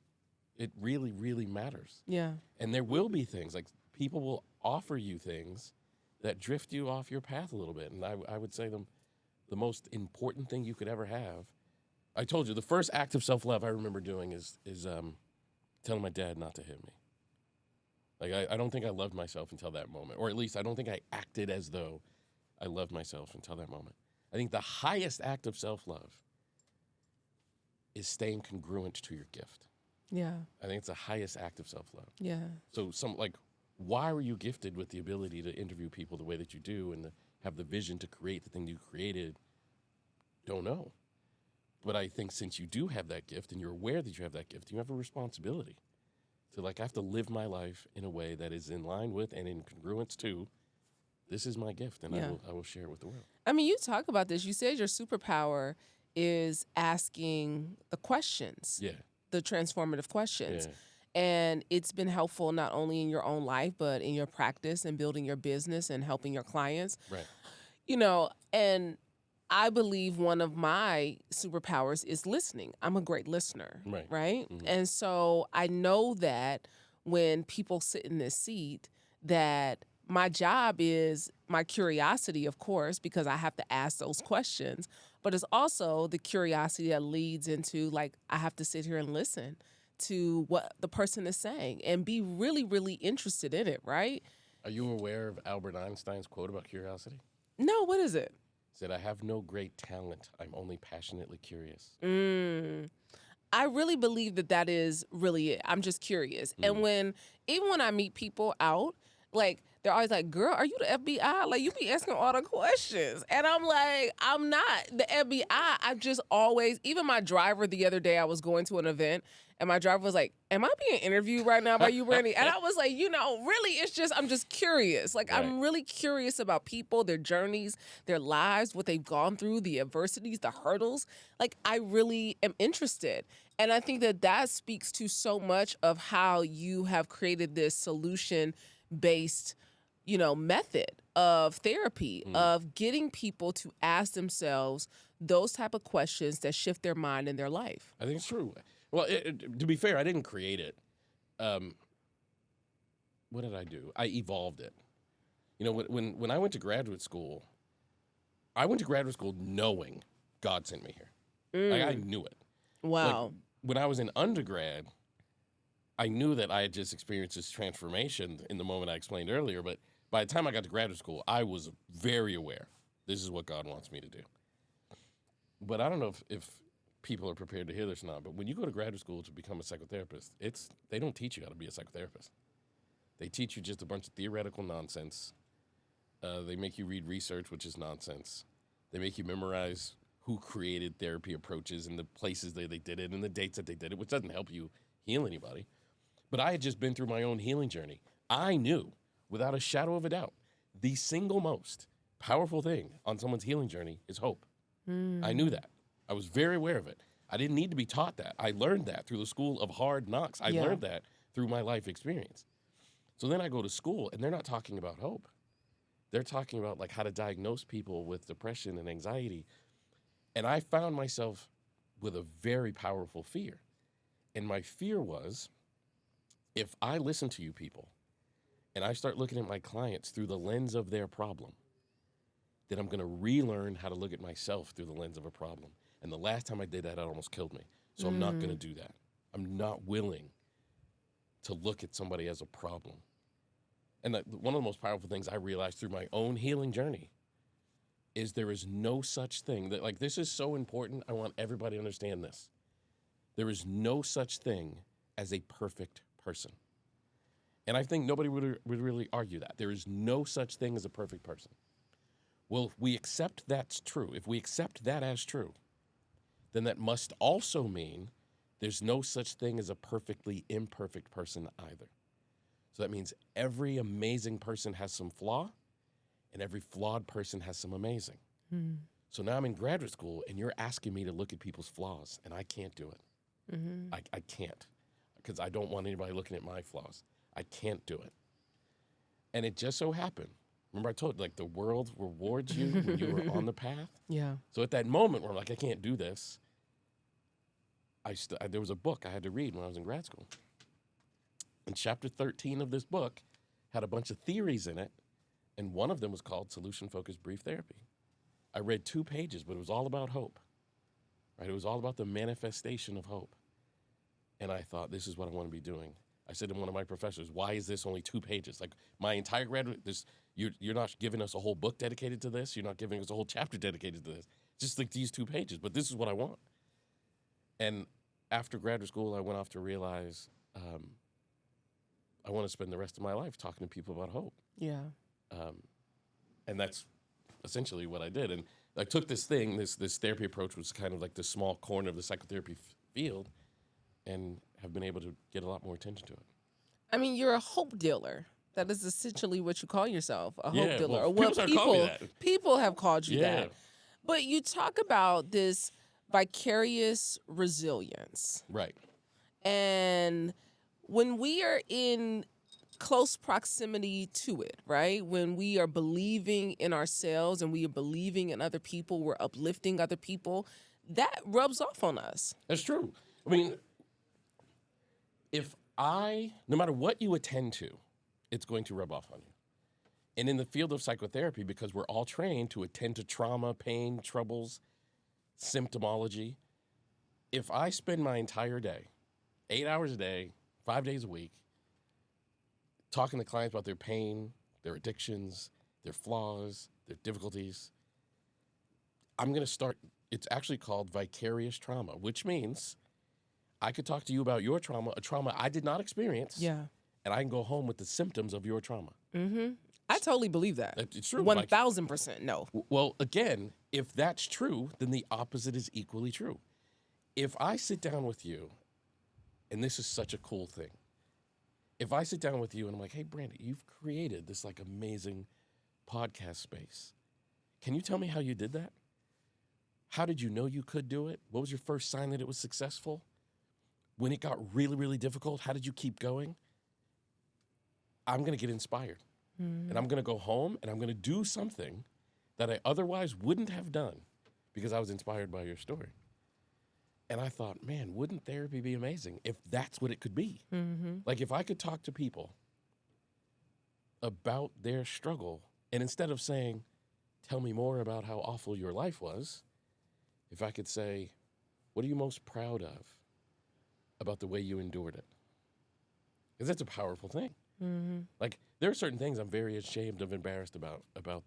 it really, really matters. Yeah. And there will be things, like, people will offer you things that drift you off your path a little bit. And I would say the most important thing you could ever have, I told you, the first act of self-love I remember doing is telling my dad not to hit me. Like, I don't think I loved myself until that moment. Or at least I don't think I acted as though I loved myself until that moment. I think the highest act of self-love is staying congruent to your gift. Yeah. I think it's the highest act of self-love. Yeah. So why were you gifted with the ability to interview people the way that you do and to have the vision to create the thing you created? Don't know. But I think since you do have that gift and you're aware that you have that gift, you have a responsibility to, like, I have to live my life in a way that is in line with and in congruence to, this is my gift, and I will share it with the world. I mean, you talk about this. You said your superpower is asking the questions. Yeah. The transformative questions. Yeah. And it's been helpful not only in your own life, but in your practice and building your business and helping your clients. Right. And I believe one of my superpowers is listening. I'm a great listener, right? Mm-hmm. And so I know that when people sit in this seat, that my job is my curiosity, of course, because I have to ask those questions, but it's also the curiosity that leads into, like, I have to sit here and listen to what the person is saying and be really, really interested in it, right? Are you aware of Albert Einstein's quote about curiosity? No, what is it? He said, "I have no great talent. I'm only passionately curious." I really believe that is really it. I'm just curious. And even when I meet people out, like, they're always like, "Girl, are you the FBI? Like, you be asking all the questions." And I'm like, I'm not the FBI. I've just always, even my driver the other day, I was going to an event and my driver was like, "Am I being interviewed right now by you, Brandi?" And I was like, really, it's just, I'm just curious. Like, I'm really curious about people, their journeys, their lives, what they've gone through, the adversities, the hurdles. Like, I really am interested. And I think that speaks to so much of how you have created this solution-based, method of therapy, of getting people to ask themselves those type of questions that shift their mind in their life. I think it's true. Well, to be fair, I didn't create it. What did I do? I evolved it. When I went to graduate school, knowing God sent me here. Like, I knew it. Wow. Like, when I was in undergrad, I knew that I had just experienced this transformation in the moment I explained earlier, but by the time I got to graduate school, I was very aware this is what God wants me to do. But I don't know if people are prepared to hear this or not, but when you go to graduate school to become a psychotherapist, they don't teach you how to be a psychotherapist. They teach you just a bunch of theoretical nonsense. They make you read research, which is nonsense. They make you memorize who created therapy approaches and the places they did it and the dates that they did it, which doesn't help you heal anybody. But I had just been through my own healing journey. I knew, without a shadow of a doubt, the single most powerful thing on someone's healing journey is hope. I knew that. I was very aware of it. I didn't need to be taught that. I learned that through the school of hard knocks. I learned that through my life experience. So then I go to school, and they're not talking about hope. They're talking about, like, how to diagnose people with depression and anxiety. And I found myself with a very powerful fear. And my fear was, if I listen to you people and I start looking at my clients through the lens of their problem, then I'm going to relearn how to look at myself through the lens of a problem. And the last time I did that, it almost killed me. So I'm not going to do that. I'm not willing to look at somebody as a problem. And one of the most powerful things I realized through my own healing journey is there is no such thing that, like, this is so important. I want everybody to understand this. There is no such thing as a perfect person. And I think nobody would really argue that. There is no such thing as a perfect person. Well, if we accept that's true, if we accept that as true, then that must also mean there's no such thing as a perfectly imperfect person either. So that means every amazing person has some flaw, and every flawed person has some amazing. So now I'm in graduate school, and you're asking me to look at people's flaws, and I can't do it. I can't, because I don't want anybody looking at my flaws. I can't do it. And it just so happened, remember I told you, like, the world rewards you when you were on the path? Yeah. So at that moment where I'm like, I can't do this, there was a book I had to read when I was in grad school. And chapter 13 of this book had a bunch of theories in it, and one of them was called Solution-Focused Brief Therapy. I read 2 pages, but it was all about hope. Right? It was all about the manifestation of hope. And I thought, this is what I want to be doing. I said to one of my professors, why is this only 2 pages? Like, my entire graduate, you're not giving us a whole book dedicated to this. You're not giving us a whole chapter dedicated to this. Just like these 2 pages, but this is what I want. And after graduate school, I went off to realize I want to spend the rest of my life talking to people about hope. Yeah. And that's essentially what I did. And I took this thing, this therapy approach was kind of like the small corner of the psychotherapy field, and have been able to get a lot more attention to it. I mean, you're a hope dealer. That is essentially what you call yourself, a hope dealer. Well, Or what that. people have called you that. But you talk about this vicarious resilience. Right. And when we are in close proximity to it, right? When we are believing in ourselves and we are believing in other people, we're uplifting other people, that rubs off on us. That's true. I mean, no matter what you attend to, it's going to rub off on you. And in the field of psychotherapy, because we're all trained to attend to trauma, pain, troubles, symptomology, if I spend my entire day, 8 hours a day, 5 days a week, talking to clients about their pain, their addictions, their flaws, their difficulties, I'm going to start, it's actually called vicarious trauma, which means I could talk to you about your trauma, a trauma I did not experience, Yeah. and I can go home with the symptoms of your trauma. Mm-hmm. I totally believe that. It's true. 1,000% no. Well, again, if that's true, then the opposite is equally true. If I sit down with you, and this is such a cool thing, if I sit down with you and I'm like, hey, Brandi, you've created this like amazing podcast space. Can you tell me how you did that? How did you know you could do it? What was your first sign that it was successful? When it got really, really difficult, how did you keep going? I'm going to get inspired. Mm-hmm. And I'm going to go home and I'm going to do something that I otherwise wouldn't have done because I was inspired by your story. And I thought, man, wouldn't therapy be amazing if that's what it could be? Mm-hmm. Like if I could talk to people about their struggle, and instead of saying, tell me more about how awful your life was, if I could say, what are you most proud of about the way you endured it? Because that's a powerful thing. Mm-hmm. Like there are certain things I'm very ashamed of, embarrassed about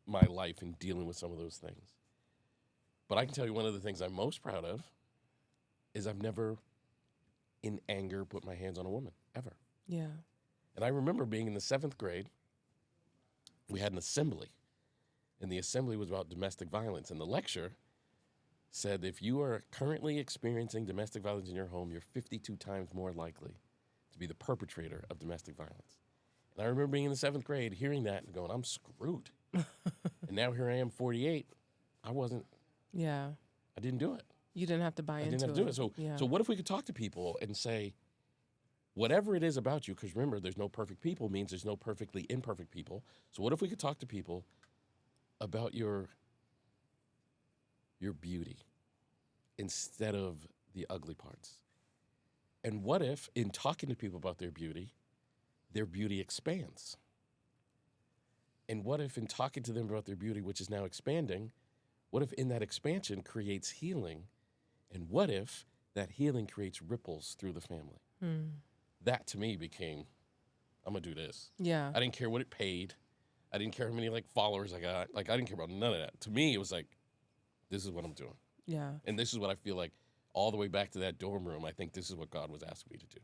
my life and dealing with some of those things. But I can tell you one of the things I'm most proud of is I've never, in anger, put my hands on a woman, ever. Yeah. And I remember being in the 7th grade, we had an assembly, and the assembly was about domestic violence, and the lecture said, if you are currently experiencing domestic violence in your home, you're 52 times more likely to be the perpetrator of domestic violence. And I remember being in the 7th grade, hearing that and going, I'm screwed. And now here I am, 48. Yeah. I didn't do it. You didn't have to buy into it. I didn't have to do it. So what if we could talk to people and say, whatever it is about you, because remember, there's no perfect people means there's no perfectly imperfect people. So what if we could talk to people about your beauty instead of the ugly parts? And what if, in talking to people about their beauty expands? And what if, in talking to them about their beauty, which is now expanding, what if in that expansion creates healing? And what if that healing creates ripples through the family? That, to me, became, I'm going to do this. Yeah. I didn't care what it paid. I didn't care how many, followers I got. I didn't care about none of that. To me, it was like, this is what I'm doing. Yeah. And this is what I feel like all the way back to that dorm room. I think this is what God was asking me to do.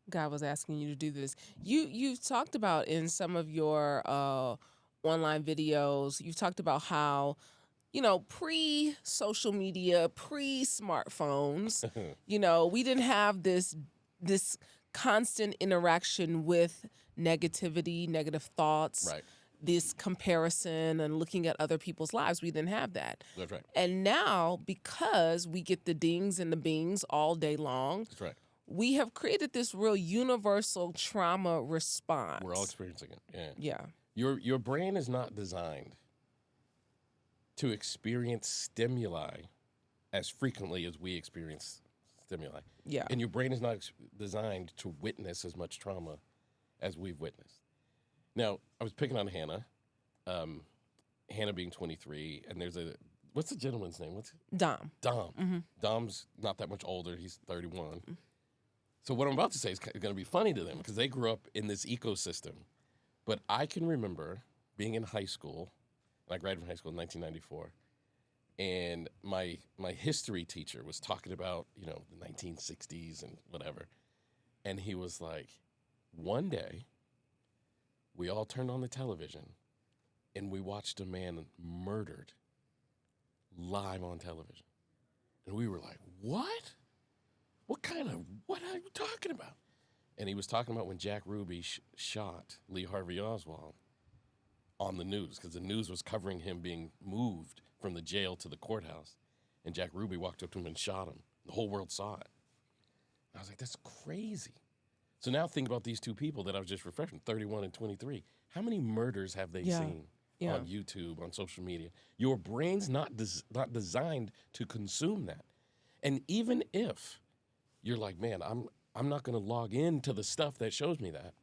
God was asking you to do this. You've talked about in some of your online videos, you've talked about how, pre-social media, pre-smartphones, we didn't have this constant interaction with negativity, negative thoughts, Right. this comparison and looking at other people's lives. We didn't have that. That's right. And now, because we get the dings and the bings all day long, That's right. we have created this real universal trauma response. We're all experiencing it. Yeah. Yeah. Your brain is not designed to experience stimuli as frequently as we experience stimuli. Yeah. And your brain is not designed to witness as much trauma as we've witnessed. Now, I was picking on Hannah, Hannah being 23, and what's the gentleman's name? Dom. Dom. Mm-hmm. Dom's not that much older. He's 31. So what I'm about to say is going to be funny to them because they grew up in this ecosystem. But I can remember being in high school, and I graduated from high school in 1994, and my history teacher was talking about, the 1960s and whatever. And he was like, one day, we all turned on the television, and we watched a man murdered live on television. And we were like, what? What are you talking about? And he was talking about when Jack Ruby shot Lee Harvey Oswald on the news, because the news was covering him being moved from the jail to the courthouse. And Jack Ruby walked up to him and shot him. The whole world saw it. I was like, that's crazy. So now think about these two people that I was just refreshing, 31 and 23. How many murders have they seen on YouTube, on social media? Your brain's not designed to consume that. And even if you're like, man, I'm not going to log into the stuff that shows me that,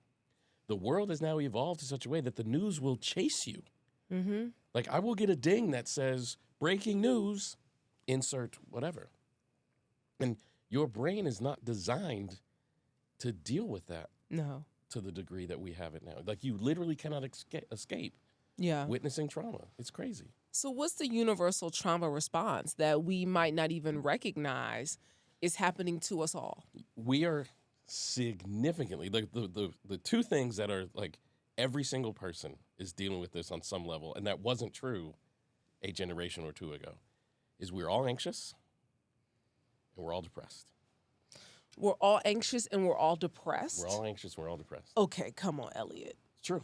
the world has now evolved to such a way that the news will chase you. Mm-hmm. Like, I will get a ding that says, breaking news, insert whatever. And your brain is not designed to deal with that. No. To the degree that we have it now. Like, you literally cannot escape witnessing trauma. It's crazy. So what's the universal trauma response that we might not even recognize is happening to us all? We are significantly, like the two things that are like every single person is dealing with this on some level, and that wasn't true a generation or two ago, is we're all anxious and we're all depressed. We're all anxious and we're all depressed? We're all anxious and we're all depressed. Okay, come on, Elliott. It's true.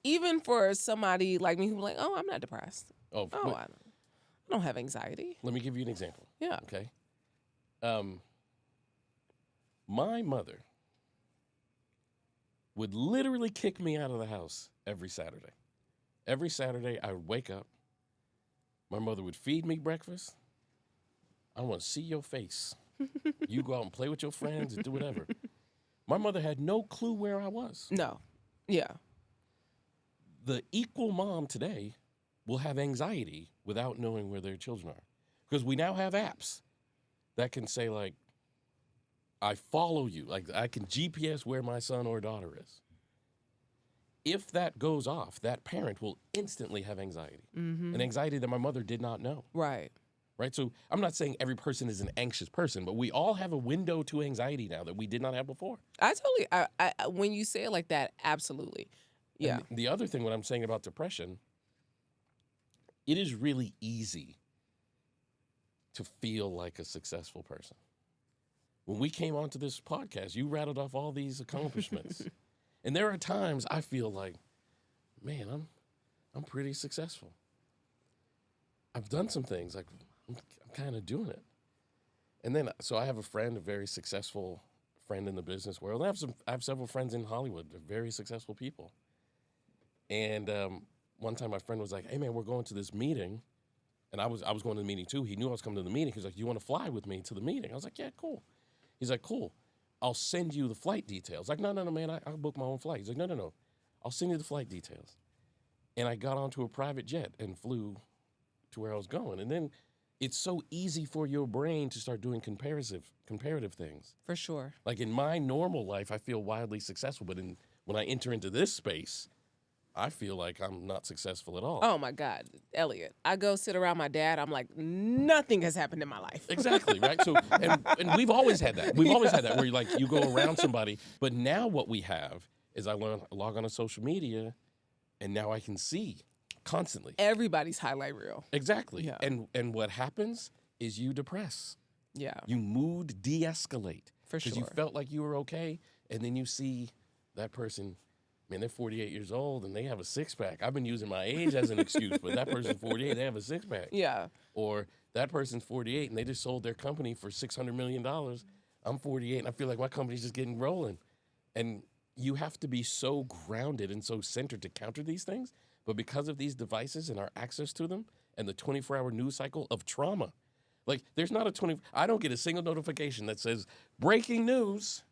Even for somebody like me who's like, oh, I'm not depressed. I don't have anxiety. Let me give you an example. Yeah. Okay. My mother would literally kick me out of the house every Saturday. Every Saturday, I would wake up. My mother would feed me breakfast. I want to see your face. You go out and play with your friends and do whatever. My mother had no clue where I was. No. Yeah. The equal mom today will have anxiety without knowing where their children are. Because we now have apps that can say, like, I follow you. Like, I can GPS where my son or daughter is. If that goes off, that parent will instantly have anxiety. Mm-hmm. An anxiety that my mother did not know. Right. Right? So I'm not saying every person is an anxious person, but we all have a window to anxiety now that we did not have before. I when you say it like that, absolutely. Yeah. And the other thing, what I'm saying about depression, it is really easy to feel like a successful person. When we came onto this podcast, you rattled off all these accomplishments. And there are times I feel like, man, I'm pretty successful. I've done some things, like I'm kind of doing it. And then, so I have a very successful friend in the business world. I have several friends in Hollywood, they're very successful people. And one time my friend was like, hey man, we're going to this meeting. And I was going to the meeting too. He knew I was coming to the meeting. He was like, you want to fly with me to the meeting? I was like, yeah, cool. He's like, cool. I'll send you the flight details. Like, no, man, I'll book my own flight. He's like, no. I'll send you the flight details. And I got onto a private jet and flew to where I was going. And then it's so easy for your brain to start doing comparative things. For sure. Like in my normal life, I feel wildly successful. But when I enter into this space, I feel like I'm not successful at all. Oh my God, Elliott. I go sit around my dad. I'm like, nothing has happened in my life. Exactly, right? So, and we've always had that. We've always had that where you go around somebody. But now what we have is I log on to social media, and now I can see constantly. Everybody's highlight reel. Exactly. Yeah. And what happens is you depress. Yeah. You mood de-escalate. For sure. Because you felt like you were okay, and then you see that person. Man, they're 48 years old and they have a six-pack. I've been using my age as an excuse, but that person's 48, they have a six-pack. Yeah. Or that person's 48 and they just sold their company for $600 million. I'm 48 and I feel like my company's just getting rolling. And you have to be so grounded and so centered to counter these things. But because of these devices and our access to them and the 24-hour news cycle of trauma, like there's not I don't get a single notification that says, breaking news,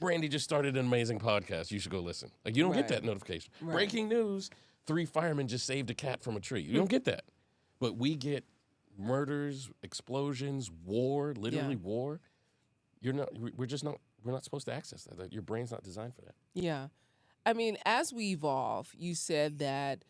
Brandi just started an amazing podcast. You should go listen. Like you don't get that notification. Right. Breaking news, 3 firemen just saved a cat from a tree. You don't get that. But we get murders, explosions, war, literally war. We're not supposed to access that. Your brain's not designed for that. Yeah. I mean, as we evolve, you said that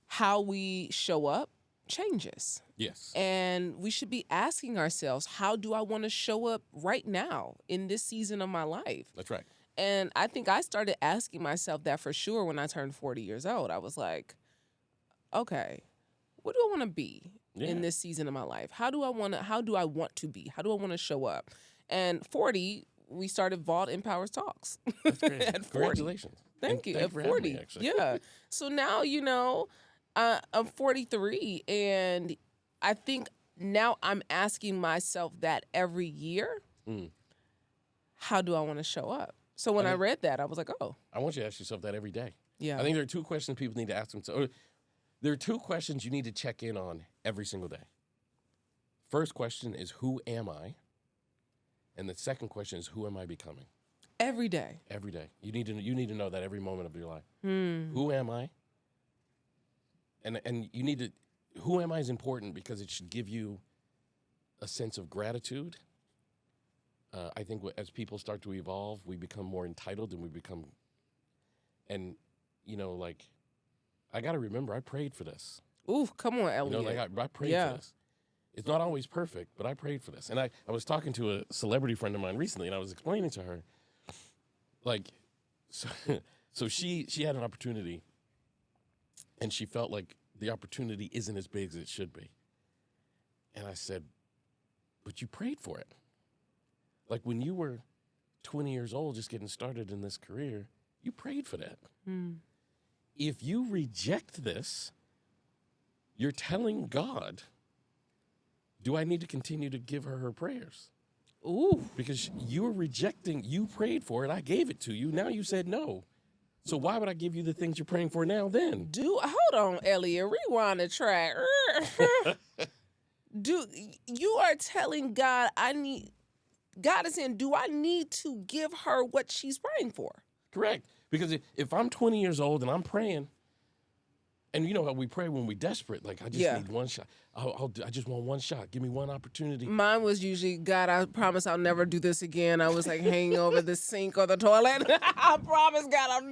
how we show up changes. Yes. And we should be asking ourselves, how do I want to show up right now in this season of my life? That's right. And I think I started asking myself that for sure when I turned 40 years old. I was like, okay, what do I want to be in this season of my life? How do I want to be? How do I want to show up? And 40, we started Vault Empowers Talks. That's great. At 40. Congratulations. Thank you. At for 40. having me, actually. Yeah. So now, I'm 43, and I think now I'm asking myself that every year. How do I want to show up? So when I read that, I was like, oh. I want you to ask yourself that every day. Yeah. I think there are two questions people need to ask themselves. There are two questions you need to check in on every single day. First question is, who am I? And the second question is, who am I becoming? Every day. Every day. You need to know that every moment of your life. Who am I? And you need to, who am I is important because it should give you a sense of gratitude. I think as people start to evolve, we become more entitled and like, I got to remember, I prayed for this. Ooh, come on, Elliott. I prayed for this. It's not always perfect, but I prayed for this. And I was talking to a celebrity friend of mine recently, and I was explaining to her, like, so she had an opportunity, and she felt like the opportunity isn't as big as it should be. And I said, but you prayed for it. Like, when you were 20 years old, just getting started in this career, you prayed for that. If you reject this, you're telling God, do I need to continue to give her prayers? Ooh. Because you're rejecting, you prayed for it, I gave it to you, now you said no. So why would I give you the things you're praying for now then? Hold on, Elliott, rewind the track. You are telling God God is saying, do I need to give her what she's praying for? Correct. Because if I'm 20 years old and I'm praying, and you know how we pray when we're desperate, like, I just need one shot. I just want one shot. Give me one opportunity. Mine was usually, God, I promise I'll never do this again. I was like hanging over the sink or the toilet. I promise, God, I'll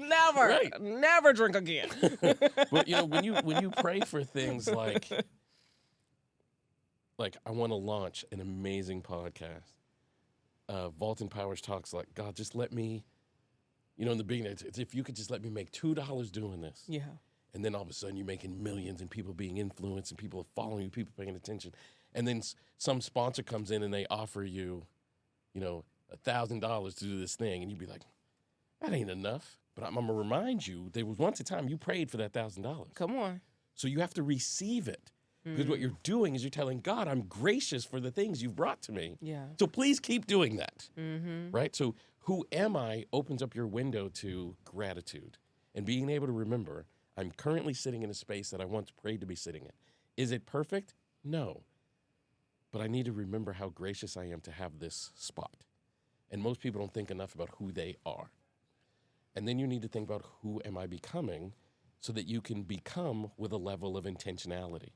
never drink again. But when you pray for things like I want to launch an amazing podcast. Vaulting Powers talks like, God, just let me, in the beginning, it's if you could just let me make $2 doing this. Yeah. And then all of a sudden you're making millions and people being influenced and people are following you, people paying attention. And then some sponsor comes in and they offer you, $1,000 to do this thing. And you'd be like, that ain't enough. But I'm going to remind you, there was once a time you prayed for that $1,000. Come on. So you have to receive it. Because what you're doing is you're telling God, I'm gracious for the things you've brought to me. Yeah. So please keep doing that. Right? So who am I opens up your window to gratitude and being able to remember, I'm currently sitting in a space that I once prayed to be sitting in. Is it perfect? No. But I need to remember how gracious I am to have this spot. And most people don't think enough about who they are. And then you need to think about who am I becoming so that you can become with a level of intentionality.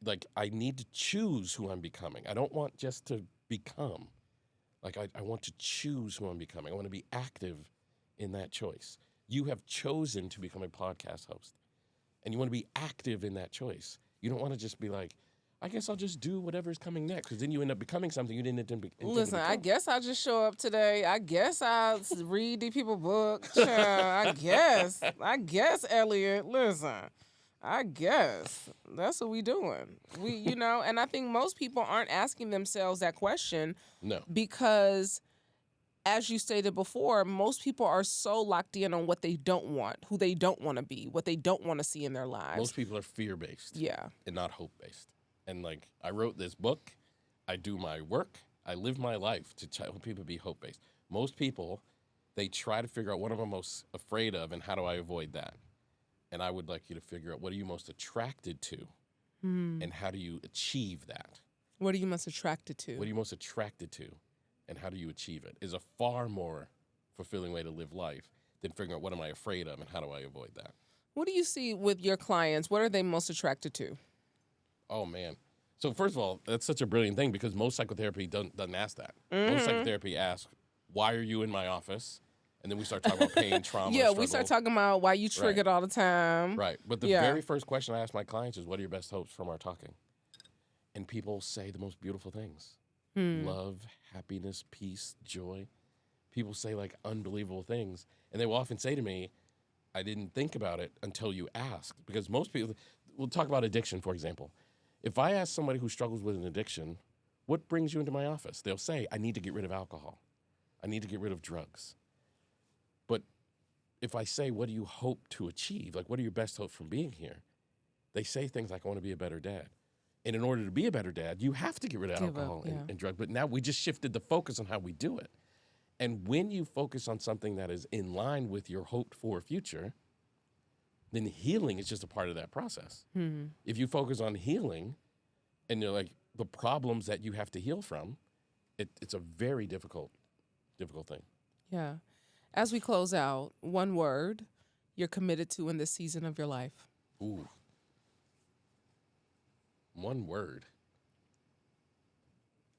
Like, I need to choose who I'm becoming. I don't want just to become. Like, I want to choose who I'm becoming. I want to be active in that choice. You have chosen to become a podcast host, and you want to be active in that choice. You don't want to just be like, I guess I'll just do whatever's coming next, because then you end up becoming something you didn't intend to become. Listen, I guess I'll just show up today. I guess I'll read the people book. I guess, Elliott, listen. I guess that's what we doing. And I think most people aren't asking themselves that question. No. Because, as you stated before, most people are so locked in on what they don't want, who they don't want to be, what they don't want to see in their lives. Most people are fear-based. Yeah. And not hope-based. And I wrote this book, I do my work, I live my life to help people be hope-based. Most people, they try to figure out what am I most afraid of and how do I avoid that? And I would like you to figure out what are you most attracted to and how do you achieve that? What are you most attracted to? What are you most attracted to and how do you achieve it is a far more fulfilling way to live life than figuring out what am I afraid of and how do I avoid that. What do you see with your clients? What are they most attracted to? Oh, man. So first of all, that's such a brilliant thing because most psychotherapy doesn't ask that. Most psychotherapy asks, why are you in my office? And then we start talking about pain, trauma, Yeah, struggle. we start talking about why you triggered all the time. Right. But the very first question I ask my clients is, what are your best hopes from our talking? And people say the most beautiful things. Love, happiness, peace, joy. People say unbelievable things. And they will often say to me, I didn't think about it until you asked. Because most people, we'll talk about addiction, for example. If I ask somebody who struggles with an addiction, what brings you into my office? They'll say, I need to get rid of alcohol. I need to get rid of drugs. But if I say, what do you hope to achieve? What are your best hopes from being here? They say things like, I want to be a better dad. And in order to be a better dad, you have to get rid of alcohol and drugs. But now we just shifted the focus on how we do it. And when you focus on something that is in line with your hoped for future, then healing is just a part of that process. If you focus on healing and you're like the problems that you have to heal from, it's a very difficult thing. Yeah. As we close out, one word you're committed to in this season of your life. Ooh. One word.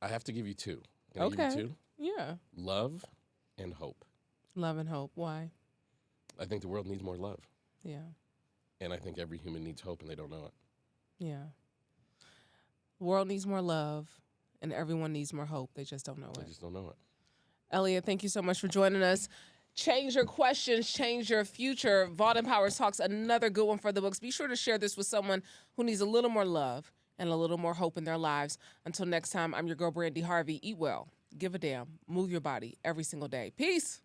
I have to give you two. Can I give you two? Yeah. Love and hope. Love and hope. Why? I think the world needs more love. Yeah. And I think every human needs hope and they don't know it. Yeah. The world needs more love and everyone needs more hope. They just don't know They it. just don't know it. Elliott, thank you so much for joining us. Change your questions, change your future. Vaught and Powers Talks, another good one for the books. Be sure to share this with someone who needs a little more love and a little more hope in their lives. Until next time, I'm your girl, Brandi Harvey. Eat well, give a damn, move your body every single day. Peace.